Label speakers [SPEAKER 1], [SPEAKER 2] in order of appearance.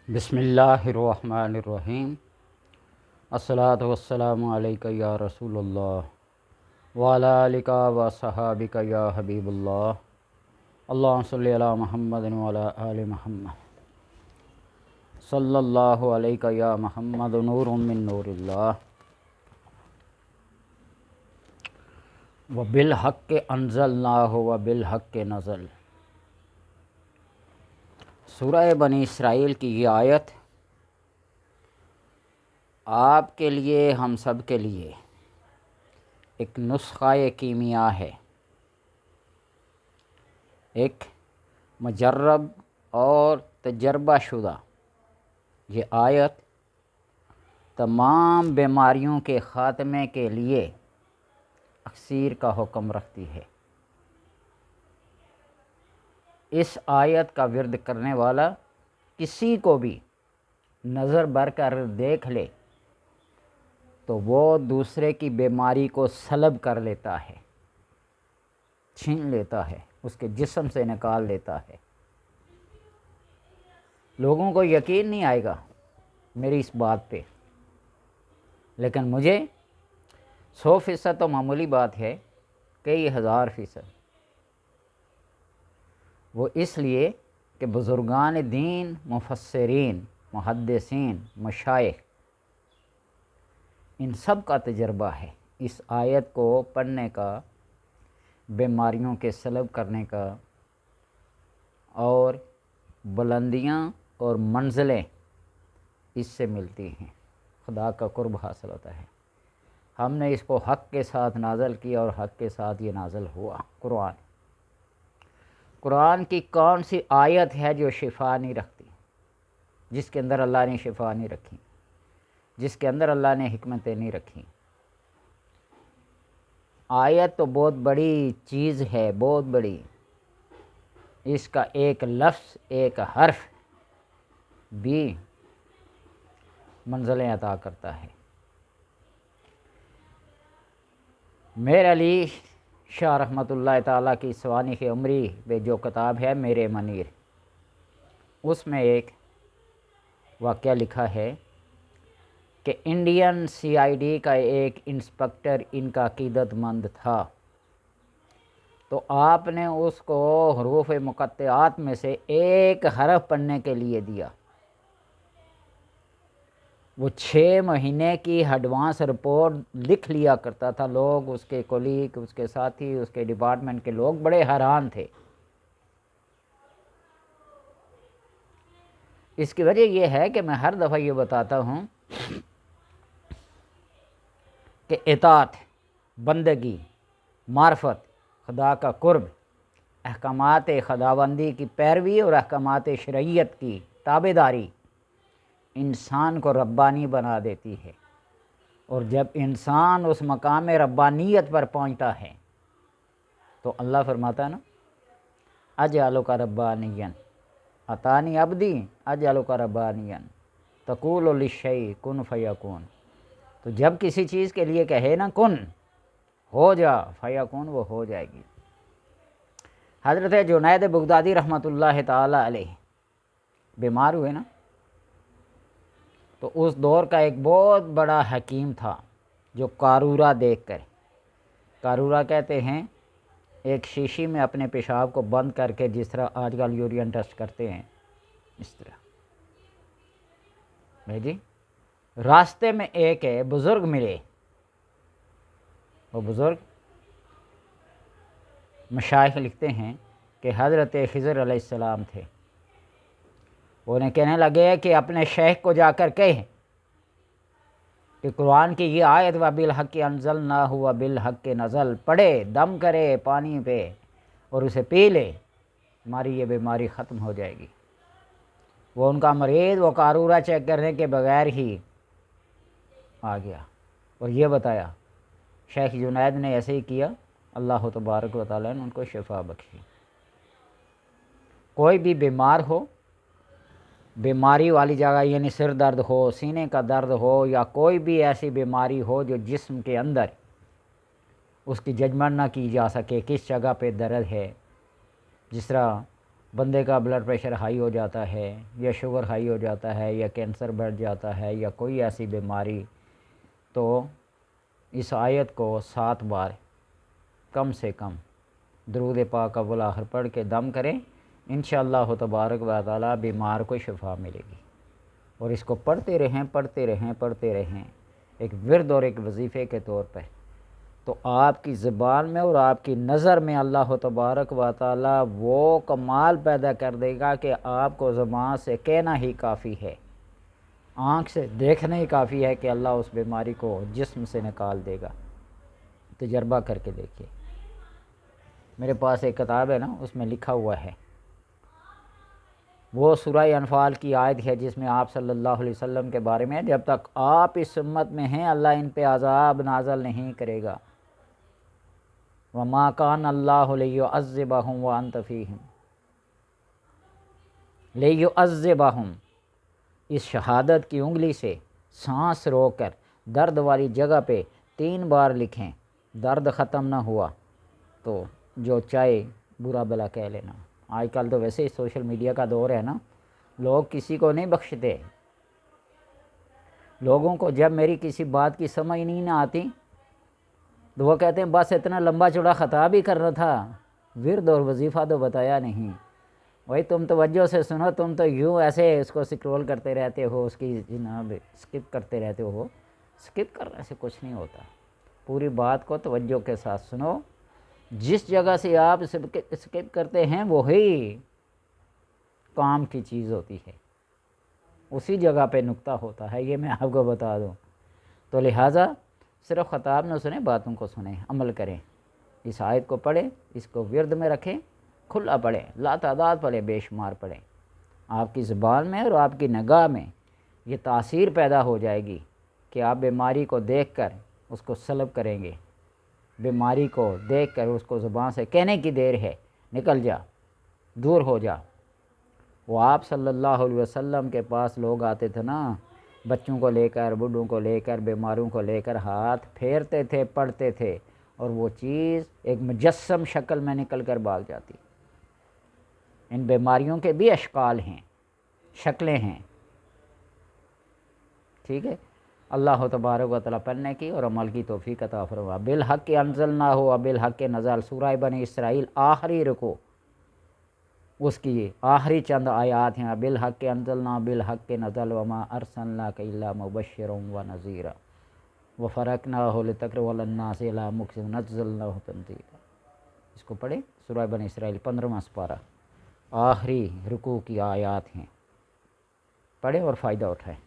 [SPEAKER 1] بسم اللہ الرحمن الرحیم۔ الصلاۃ والسلام علیکہ یا رسول اللہ وعلی آلکہ و صحابکہ یا حبیب اللہ۔ اللہم صلی علی محمد وعلی آل محمد صلی اللہ علیکہ یا محمد نور من نور اللہ وبالحق انزلناہ وبالحق نزل۔ سورہ بنی اسرائیل کی یہ آیت آپ کے لیے، ہم سب کے لیے ایک نسخہ کیمیا ہے، ایک مجرب اور تجربہ شدہ۔ یہ آیت تمام بیماریوں کے خاتمے کے لیے اکسیر کا حکم رکھتی ہے۔ اس آیت کا ورد کرنے والا کسی کو بھی نظر بر کر دیکھ لے تو وہ دوسرے کی بیماری کو سلب کر لیتا ہے، چھین لیتا ہے، اس کے جسم سے نکال لیتا ہے۔ لوگوں کو یقین نہیں آئے گا میری اس بات پہ، لیکن مجھے 100% تو معمولی بات ہے، کئی ہزار فیصد وہ اس لیے کہ بزرگان دین، مفسرین، محدثین، مشائخ، ان سب کا تجربہ ہے اس آیت کو پڑھنے کا، بیماریوں کے سلب کرنے کا، اور بلندیاں اور منزلیں اس سے ملتی ہیں، خدا کا قرب حاصل ہوتا ہے۔ ہم نے اس کو حق کے ساتھ نازل کیا اور حق کے ساتھ یہ نازل ہوا۔ قرآن کی کون سی آیت ہے جو شفا نہیں رکھتی، جس کے اندر اللہ نے شفا نہیں رکھی، جس کے اندر اللہ نے حکمتیں نہیں رکھی؟ آیت تو بہت بڑی چیز ہے، بہت بڑی۔ اس کا ایک لفظ، ایک حرف بھی منزلیں عطا کرتا ہے۔ میر علی شاہ رحمۃ اللہ تعالیٰ کی سوانح عمری میں جو کتاب ہے میرے منیر، اس میں ایک واقعہ لکھا ہے کہ انڈین CID کا ایک انسپکٹر ان کا عقیدت مند تھا، تو آپ نے اس کو حروف مقطعات میں سے ایک حرف پڑھنے کے لیے دیا۔ وہ 6 مہینے کی ایڈوانس رپورٹ لکھ لیا کرتا تھا۔ لوگ، اس کے کولیگ، اس کے ساتھی، اس کے ڈپارٹمنٹ کے لوگ بڑے حیران تھے۔ اس کی وجہ یہ ہے کہ میں ہر دفعہ یہ بتاتا ہوں کہ اطاعت، بندگی، معرفت، خدا کا قرب، احکامات خداوندی کی پیروی اور احکامات شرعیت کی تابعداری انسان کو ربانی بنا دیتی ہے، اور جب انسان اس مقام ربانیت پر پہنچتا ہے تو اللہ فرماتا ہے نا، اجعلک ربانیا اتانی عبدی اجعلک ربانیا تقول للشیء کن فیکون۔ تو جب کسی چیز کے لیے کہے نا کن، ہو جا، فیکون، وہ ہو جائے گی۔ حضرت جنید بغدادی رحمۃ اللہ تعالی علیہ بیمار ہوئے نا، تو اس دور کا ایک بہت بڑا حکیم تھا جو قارورہ دیکھ کر، قارورہ کہتے ہیں ایک شیشی میں اپنے پیشاب کو بند کر کے، جس طرح آج کل یورین ٹیسٹ کرتے ہیں، اس طرح جی۔ راستے میں ایک بزرگ ملے، وہ بزرگ مشائخ لکھتے ہیں کہ حضرت خضر علیہ السلام تھے۔ وہ انہیں کہنے لگے کہ اپنے شیخ کو جا کر کہیں کہ قرآن کی یہ آیت وَبِالْحَقِّ أَنزَلْنَاهُ وَبِالْحَقِّ نَزَلَ پڑھے، دم کرے پانی پہ اور اسے پی لے، ہماری یہ بیماری ختم ہو جائے گی۔ وہ ان کا مریض، وہ قارورہ چیک کرنے کے بغیر ہی آ گیا اور یہ بتایا۔ شیخ جنید نے ایسے ہی کیا، اللہ تبارک و تعالیٰ نے ان کو شفا بخشی۔ کوئی بھی بیمار ہو، بیماری والی جگہ یعنی سر درد ہو، سینے کا درد ہو، یا کوئی بھی ایسی بیماری ہو جو جسم کے اندر اس کی ججمنٹ نہ کی جا سکے کس جگہ پہ درد ہے، جس طرح بندے کا بلڈ پریشر ہائی ہو جاتا ہے یا شوگر ہائی ہو جاتا ہے یا کینسر بڑھ جاتا ہے یا کوئی ایسی بیماری، تو اس آیت کو 7 بار کم سے کم درود پاک اول آخر پڑھ کے دم کریں، انشاءاللہ تبارک و تعالی بیمار کو شفا ملے گی۔ اور اس کو پڑھتے رہیں پڑھتے رہیں پڑھتے رہیں، ایک ورد اور ایک وظیفے کے طور پہ، تو آپ کی زبان میں اور آپ کی نظر میں اللہ تبارک و تعالی وہ کمال پیدا کر دے گا کہ آپ کو زبان سے کہنا ہی کافی ہے، آنکھ سے دیکھنا ہی کافی ہے کہ اللہ اس بیماری کو جسم سے نکال دے گا۔ تجربہ کر کے دیکھیے۔ میرے پاس ایک کتاب ہے نا، اس میں لکھا ہوا ہے، وہ سورہ انفال کی آیت ہے جس میں آپ صلی اللہ علیہ وسلم کے بارے میں، جب تک آپ اس امت میں ہیں اللہ ان پہ عذاب نازل نہیں کرے گا۔ وَمَا كَانَ اللَّهُ لِيُعَذِّبَهُمْ وَأَنْتَ فِيهِمْ، لِيُعَذِّبَهُمْ، اس شہادت کی انگلی سے سانس روک کر درد والی جگہ پہ 3 بار لکھیں، درد ختم نہ ہوا تو جو چاہے برا بلا کہہ لینا۔ آج کل تو ویسے ہی سوشل میڈیا کا دور ہے نا، لوگ کسی کو نہیں بخشتے۔ لوگوں کو جب میری کسی بات کی سمجھ نہیں نہ آتی تو وہ کہتے ہیں بس اتنا لمبا چوڑا خطاب ہی کرنا تھا، ورد اور وظیفہ تو بتایا نہیں۔ وہی تم توجہ سے سنو، تم تو یوں ایسے اس کو سکرول کرتے رہتے ہو، اس کی جناب سکپ کرتے رہتے ہو۔ سکپ کرنے سے کچھ نہیں ہوتا، پوری بات کو توجہ کے ساتھ سنو۔ جس جگہ سے آپ سکپ کرتے ہیں وہی کام کی چیز ہوتی ہے، اسی جگہ پہ نقطہ ہوتا ہے، یہ میں آپ کو بتا دوں۔ تو لہٰذا صرف خطاب نہ سنیں، باتوں کو سنیں، عمل کریں۔ اس آیت کو پڑھیں، اس کو ورد میں رکھیں، کھلا پڑھیں، لا تعداد پڑھیں، بے شمار پڑھیں۔ آپ کی زبان میں اور آپ کی نگاہ میں یہ تاثیر پیدا ہو جائے گی کہ آپ بیماری کو دیکھ کر اس کو سلب کریں گے، بیماری کو دیکھ کر اس کو زبان سے کہنے کی دیر ہے، نکل جا، دور ہو جا۔ وہ آپ صلی اللہ علیہ وسلم کے پاس لوگ آتے تھے نا، بچوں کو لے کر، بوڑھوں کو لے کر، بیماروں کو لے کر ہاتھ پھیرتے تھے، پڑھتے تھے، اور وہ چیز ایک مجسم شکل میں نکل کر بھاگ جاتی۔ ان بیماریوں کے بھی اشکال ہیں، شکلیں ہیں، ٹھیک ہے۔ اللہ تبارک و تعالیٰ پڑھنے کی اور عمل کی توفیق عطا فرما۔ بالحق انزلناہ و بالحق نزل، سورہ بنی اسرائیل آخری رکوع، اس کی آخری چند آیات ہیں۔ بالحق انزلنا بالحق نزل وما ارسلناک الا مبشرا ونذیرا وفرقناہ لتقرؤ علی الناس الی مکث نزلناہ تنزیلا۔ اس کو پڑھیں، سورہ بنی اسرائیل 15واں سپارہ، آخری رکوع کی آیات ہیں، پڑھیں اور فائدہ اٹھائیں۔